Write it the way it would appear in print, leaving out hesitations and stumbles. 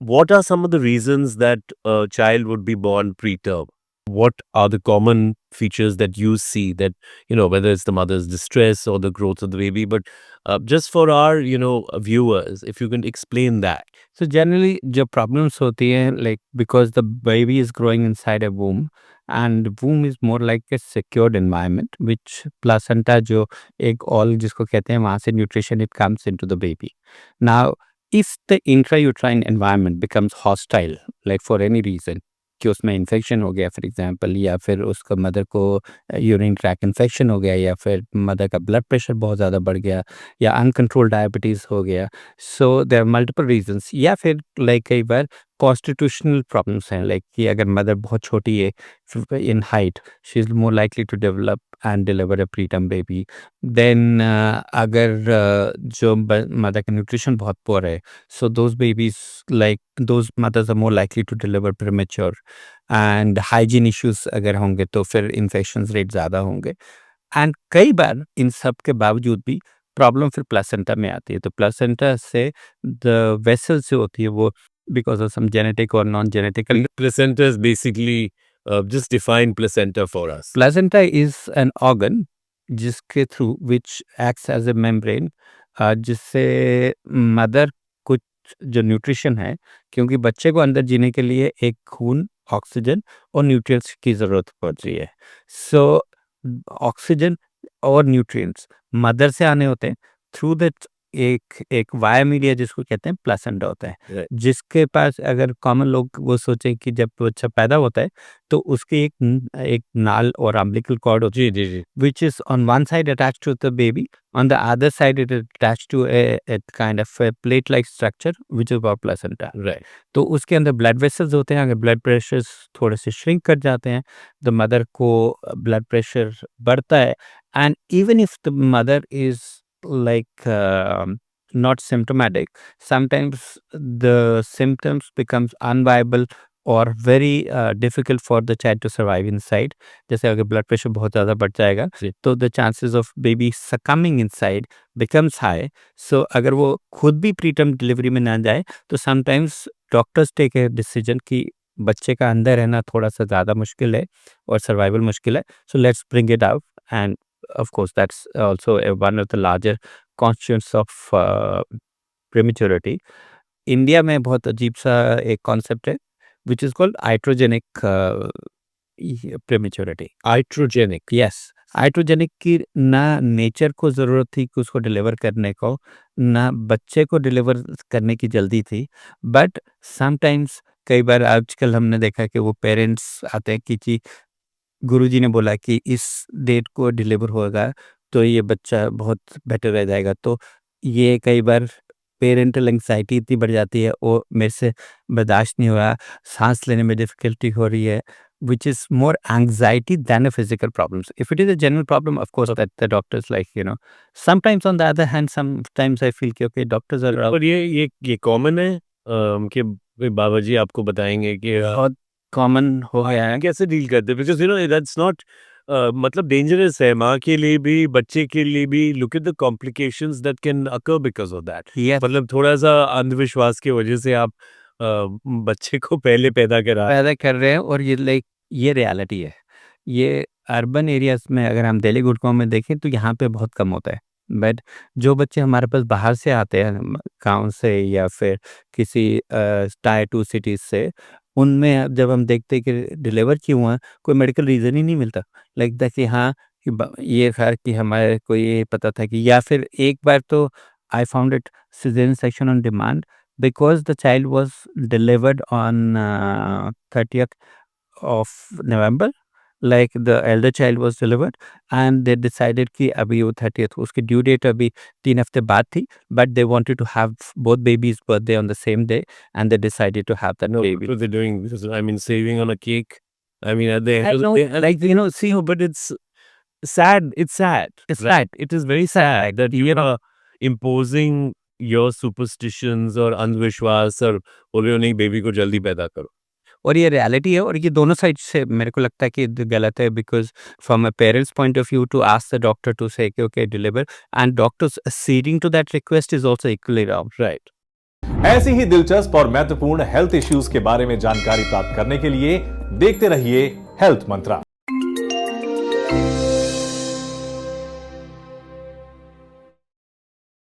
what are some of the reasons that a child would be born preterm? What are the common features that you see that, whether it's the mother's distress or the growth of the baby, but just for our, viewers, if you can explain that. So generally जो problems होती हैं like because the baby is growing inside a womb and womb is more like a secured environment which placenta जो एक all जिसको कहते हैं वहाँ से nutrition it comes into the baby. Now if the intrauterine environment becomes hostile like for any reason कि उसमें infection हो गया फॉर एग्जांपल या फिर उसका मदर को यूरिन ट्रैक इन्फेक्शन हो गया या फिर मदर का ब्लड प्रेशर बहुत ज़्यादा बढ़ गया या अनकंट्रोल डायबिटीज़ हो गया so there are multiple reasons या फिर लाइक कई बार कॉन्स्टिट्यूशनल प्रॉब्लम्स हैं लाइक कि अगर मदर बहुत छोटी है in height she is more likely to develop and deliver a preterm baby then अगर जो मदर का न्यूट्रिशन बहुत पुअर है so those babies like those mothers are more likely to deliver premature and hygiene issues अगर होंगे तो फिर infections rate ज़्यादा होंगे एंड कई बार इन सब के बावजूद भी प्रॉब्लम फिर प्लेसेंटा में आती है तो प्लेसेंटा से द वेसल्स जो होती है वो बिकॉज ऑफ सम जेनेटिक और non genetical Placenta is basically, just define placenta for us. Placenta is an organ जिसके through which acts as a membrane जिससे मदर कुछ जो न्यूट्रिशन है क्योंकि बच्चे को अंदर जीने के लिए एक खून ऑक्सीजन और न्यूट्रिएंट्स की ज़रूरत पड़ती है सो ऑक्सीजन और न्यूट्रिएंट्स मदर से आने होते हैं थ्रू दैट एक एक वाया मीडिया जिसको कहते हैं प्लेसेंटा होता है Right. जिसके पास अगर कॉमन लोग वो सोचें कि जब बच्चा पैदा होता है तो उसकी एक नाल और अम्बिलिकल कॉर्ड होती है जी, जी, जी. which is on one side attached to the baby, on the other side it is attached to a kind of a plate-like structure which is called placenta. Right. तो उसके अंदर ब्लड वेसल्स होते हैं अगर blood pressure थोड़े से shrink कर जाते हैं तो मदर को ब्लड प्रेशर बढ़ता है and even if the mother is like not symptomatic sometimes the symptoms becomes unviable or very difficult for the child to survive inside जैसे अगर ब्लड प्रेशर बहुत ज़्यादा बढ़ जाएगा तो the chances of baby succumbing inside becomes high so अगर वो खुद भी प्रीटर्म डिलीवरी में ना जाए तो sometimes doctors take a decision कि बच्चे का अंदर रहना थोड़ा सा ज़्यादा मुश्किल है और सर्वाइवल मुश्किल है so let's bring it out end of course that's also one of the larger constituents of prematurity India में बहुत अजीब सा एक कॉन्सेप्ट है which is called iatrogenic prematurity. Iatrogenic. Yes, iatrogenic की ना नेचर को ज़रूरत थी कि उसको डिलीवर करने को ना बच्चे को डिलीवर करने की जल्दी थी बट समटाइम्स कई बार आजकल हमने देखा कि वो पेरेंट्स आते हैं कि जी गुरुजी ने बोला कि इस डेट को डिलीवर होगा तो ये बच्चा बहुत बेटर रह जाएगा तो ये कई बार पेरेंटल एंग्जाइटी इतनी बढ़ जाती है और मेरे से बर्दाश्त नहीं हो रहा सांस लेने में डिफिकल्टी हो रही है which is more anxiety than a physical problems. If it is a general problem, of course, that the doctors sometimes on the other hand, sometimes I feel कि okay, doctors are और ये common है, कि बाबा जी आपको बताएंगे कि बहुत common हो गया है कैसे डील करते हैं, बिकॉज दैट्स नॉट मतलब डेंजरस है माँ के लिए भी बच्चे के लिए भी. Look at the complications that can occur because of that. Yes. मतलब थोड़ा सा अंधविश्वास की वजह से आप बच्चे को पहले पैदा पैदा कर रहे हैं और ये लाइक ये रियलिटी है ये अर्बन एरियाज में अगर हम दिल्ली गुड़गांव में देखें तो यहाँ पे बहुत कम होता है बट जो बच्चे हमारे पास बाहर से आते हैं गांव से या फिर किसी टायर 2 सिटीज से उनमें जब हम देखते हैं कि डिलीवर क्यों हुआ कोई मेडिकल रीज़न ही नहीं मिलता लगता कि हाँ कि ये था कि हमारे को ये पता था कि या फिर एक बार तो I found it caesarean section on demand because the child was delivered on 30th of November like the elder child was delivered and they decided कि अभी वो 30th उसकी due date अभी 3 हफ्ते बाद थी but they wanted to have both babies birthday on the same day and they decided to have that baby. What they're doing, because I mean saving on a cake, I mean at the I end know, like see, but it's sad. It's sad. it's sad. It is very sad that you are imposing your superstitions और अंधविश्वास और बोल रहे हो नहीं baby को जल्दी पैदा करो. और ये रियलिटी है और ये दोनों साइड से मेरे को लगता है कि गलत है because from a parents point of view to ask the doctor to say okay deliver and doctors acceding to that request is also equally wrong. Right. ऐसी ही दिलचस्प और महत्वपूर्ण हेल्थ इश्यूज के बारे में जानकारी प्राप्त करने के लिए देखते रहिए हेल्थ मंत्रा।